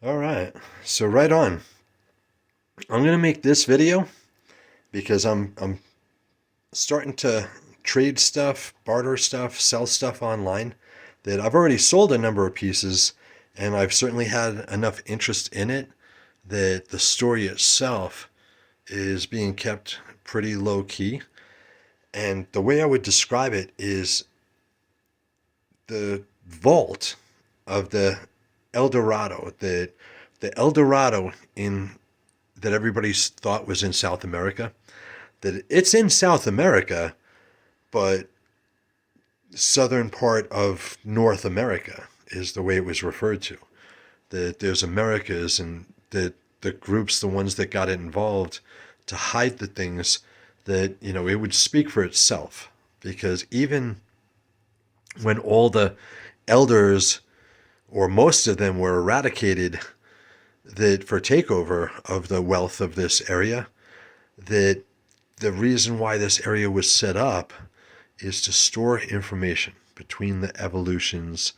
All right, so right on. I'm gonna make this video because I'm starting to trade stuff, barter stuff, sell stuff online that I've already sold a number of pieces, and I've certainly had enough interest in it that the story itself is being kept pretty low key. And the way I would describe it is the vault of the El Dorado, the El Dorado in that everybody thought was in South America. That it's in South America, but southern part of North America is the way it was referred to. That there's Americas and the groups, the ones that got involved to hide the things that, it would speak for itself. Because even when all the elders, or most of them, were eradicated that for takeover of the wealth of this area, that the reason why this area was set up is to store information between the evolutions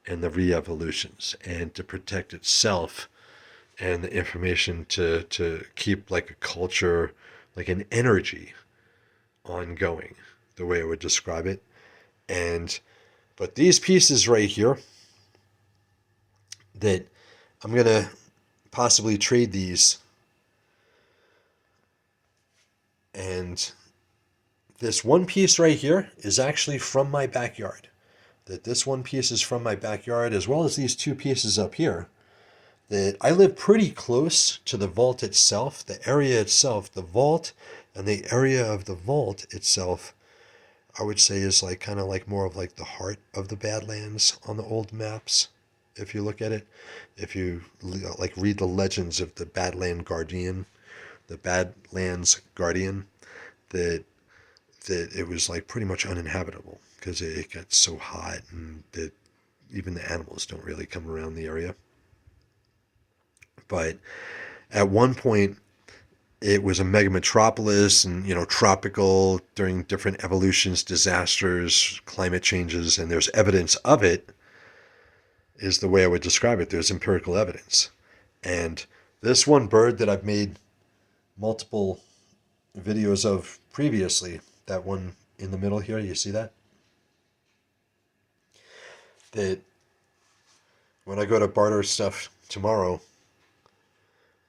and the re-evolutions, and to protect itself and the information to keep like a culture, like an energy ongoing, the way I would describe it. And but these pieces right here that I'm gonna possibly trade these, and this one piece right here is actually from my backyard. That this one piece is from my backyard, as well as these two pieces up here. That I live pretty close to the vault itself, the area itself, the vault, and the area of the vault itself, I would say is like kind of like more of like the heart of the Badlands on the old maps. If you look at it, if you like read the legends of the Badlands Guardian, that it was like pretty much uninhabitable because it got so hot, and that even the animals don't really come around the area. But at one point, it was a mega metropolis, and tropical during different evolutions, disasters, climate changes, and there's evidence of it. Is the way I would describe it. There's empirical evidence, and this one bird that I've made multiple videos of previously, that one in the middle here, you see that? That when I go to barter stuff tomorrow,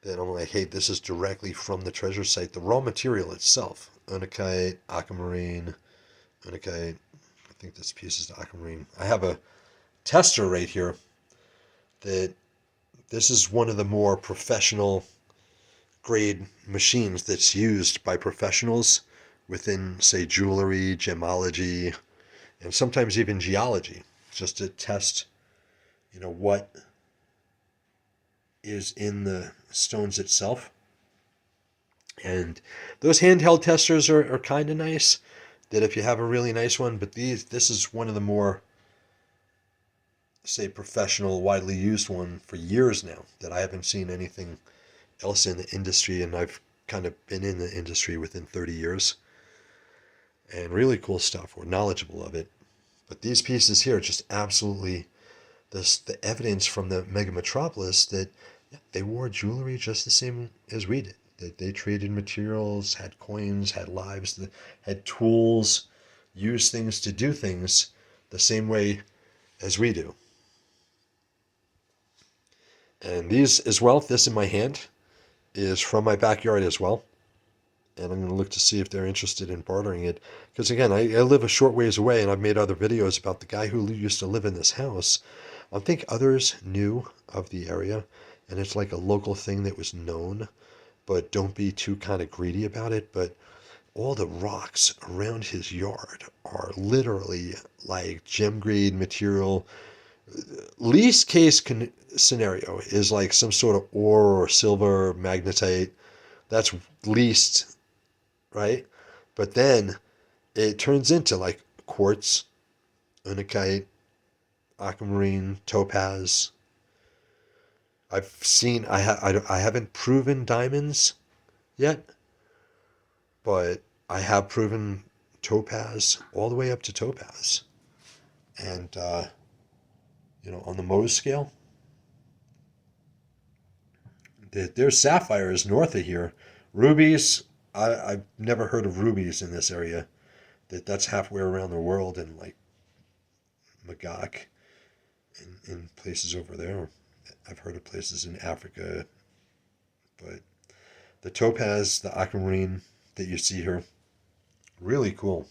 then I'm like, hey, this is directly from the treasure site. The raw material itself, unakite, aquamarine, unakite. I think this piece is the aquamarine. I have a tester right here that this is one of the more professional grade machines that's used by professionals within, say, jewelry, gemology, and sometimes even geology, just to test, what is in the stones itself. And those handheld testers are kind of nice. That if you have a really nice one, but this is one of the more, say, professional, widely used one for years now. That I haven't seen anything else in the industry, and I've kind of been in the industry within 30 years. And really cool stuff. We're knowledgeable of it. But these pieces here, just absolutely the evidence from the Mega Metropolis that, yeah, they wore jewelry just the same as we did. That they traded materials, had coins, had lives, had tools, used things to do things the same way as we do. And these as well, this in my hand is from my backyard as well. And I'm going to look to see if they're interested in bartering it. Because again, I live a short ways away, and I've made other videos about the guy who used to live in this house. I think others knew of the area, and it's like a local thing that was known, but don't be too kind of greedy about it. But all the rocks around his yard are literally like gem grade material. Least case scenario is like some sort of ore or silver magnetite. That's least, right? But then it turns into like quartz, unakite, aquamarine, topaz. I haven't proven diamonds yet, but I have proven topaz all the way up to topaz. And, on the Mohs scale, There's sapphires north of here. Rubies, I've never heard of rubies in this area. That's halfway around the world in like Magog in places over there. I've heard of places in Africa, but the topaz, the aquamarine that you see here, really cool.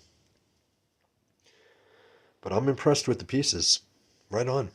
But I'm impressed with the pieces. Right on.